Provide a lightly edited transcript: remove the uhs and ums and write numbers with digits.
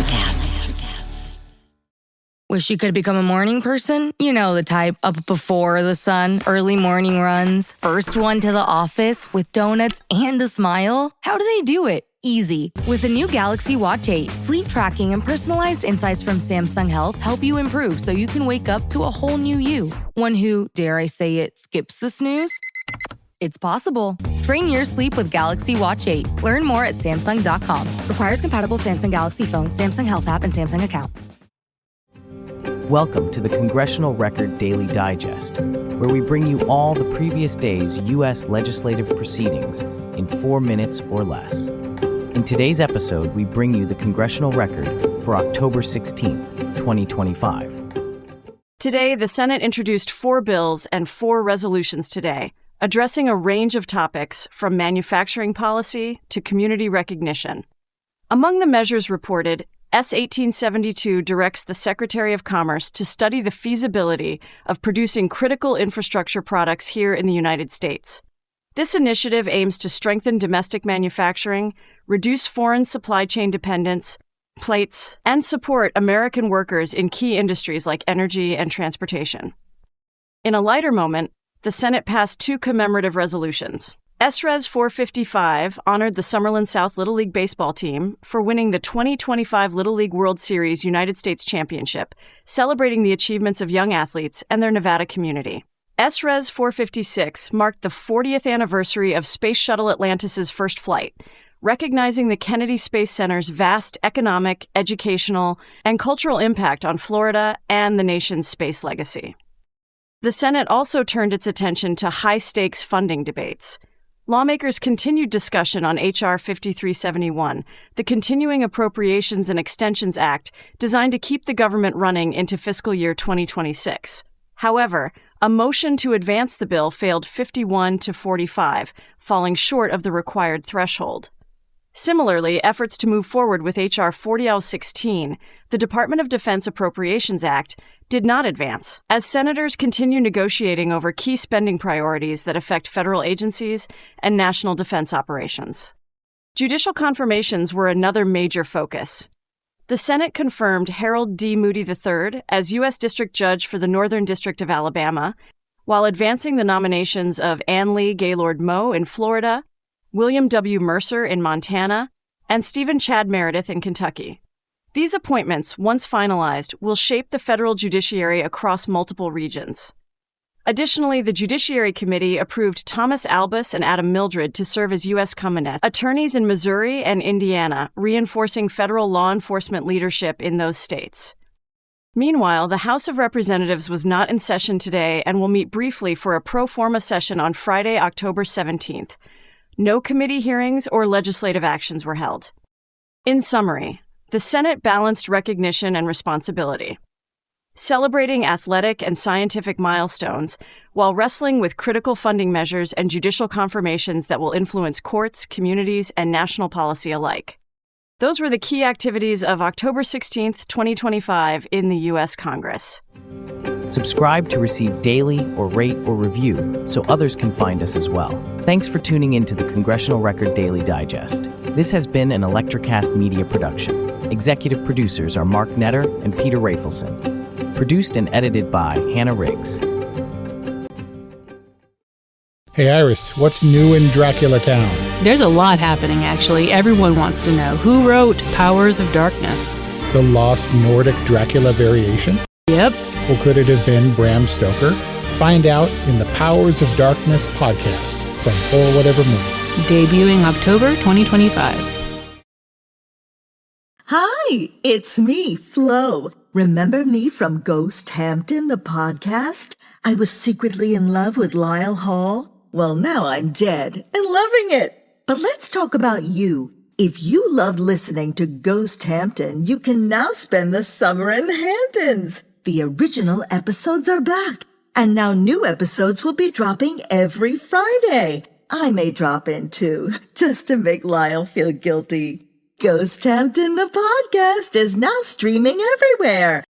ElectraCast. Wish you could become a morning person? You know the type, up before the sun, early morning runs, first one to the office with donuts and a smile. How do they do it? Easy. With the new Galaxy Watch 8, sleep tracking and personalized insights from Samsung Health help you improve so you can wake up to a whole new you. One who, dare I say it, skips the snooze? It's possible. Train your sleep with Galaxy Watch 8. Learn more at Samsung.com. Requires compatible Samsung Galaxy phone, Samsung Health app, and Samsung account. Welcome to the Congressional Record Daily Digest, where we bring you all the previous day's U.S. legislative proceedings in 4 minutes or less. In today's episode, we bring you the Congressional Record for October 16th, 2025. Today, the Senate introduced 4 bills and 4 resolutions today, addressing a range of topics from manufacturing policy to community recognition. Among the measures reported, S. 1872 directs the Secretary of Commerce to study the feasibility of producing critical infrastructure products here in the United States. This initiative aims to strengthen domestic manufacturing, reduce foreign supply chain dependence, plates, and support American workers in key industries like energy and transportation. In a lighter moment, the Senate passed 2 commemorative resolutions. S-Res 455 honored the Summerlin South Little League baseball team for winning the 2025 Little League World Series United States Championship, celebrating the achievements of young athletes and their Nevada community. S-Res 456 marked the 40th anniversary of Space Shuttle Atlantis' first flight, recognizing the Kennedy Space Center's vast economic, educational, and cultural impact on Florida and the nation's space legacy. The Senate also turned its attention to high-stakes funding debates. Lawmakers continued discussion on H.R. 5371, the Continuing Appropriations and Extensions Act designed to keep the government running into fiscal year 2026. However, a motion to advance the bill failed 51 to 45, falling short of the required threshold. Similarly, efforts to move forward with H.R. 40L16, the Department of Defense Appropriations Act, did not advance, as senators continue negotiating over key spending priorities that affect federal agencies and national defense operations. Judicial confirmations were another major focus. The Senate confirmed Harold D. Moody III as U.S. District Judge for the Northern District of Alabama, while advancing the nominations of Ann Lee Gaylord Moe in Florida, William W. Mercer in Montana, and Stephen Chad Meredith in Kentucky. These appointments, once finalized, will shape the federal judiciary across multiple regions. Additionally, the Judiciary Committee approved Thomas Albus and Adam Mildred to serve as U.S. Commonwealth attorneys in Missouri and Indiana, reinforcing federal law enforcement leadership in those states. Meanwhile, the House of Representatives was not in session today and will meet briefly for a pro forma session on Friday, October 17th. No committee hearings or legislative actions were held. In summary, the Senate balanced recognition and responsibility, celebrating athletic and scientific milestones while wrestling with critical funding measures and judicial confirmations that will influence courts, communities, and national policy alike. Those were the key activities of October 16th, 2025 in the U.S. Congress. Subscribe to receive daily or rate or review so others can find us as well. Thanks for tuning in to the Congressional Record Daily Digest. This has been an ElectraCast media production. Executive producers are Mark Netter and Peter Rafelson. Produced and edited by Hannah Riggs. Hey Iris, what's new in Dracula Town? There's a lot happening, actually. Everyone wants to know. Who wrote Powers of Darkness? The lost Nordic Dracula variation? Yep. Or could it have been Bram Stoker? Find out in the Powers of Darkness podcast from Or Whatever Movies. Debuting October 2025. Hi, it's me, Flo. Remember me from Ghost Hampton, the podcast? I was secretly in love with Lyle Hall. Well, now I'm dead and loving it. But let's talk about you. If you loved listening to Ghost Hampton, you can now spend the summer in the Hamptons. The original episodes are back, and now new episodes will be dropping every Friday. I may drop in too, just to make Lyle feel guilty. Ghost Hampton, the podcast, is now streaming everywhere.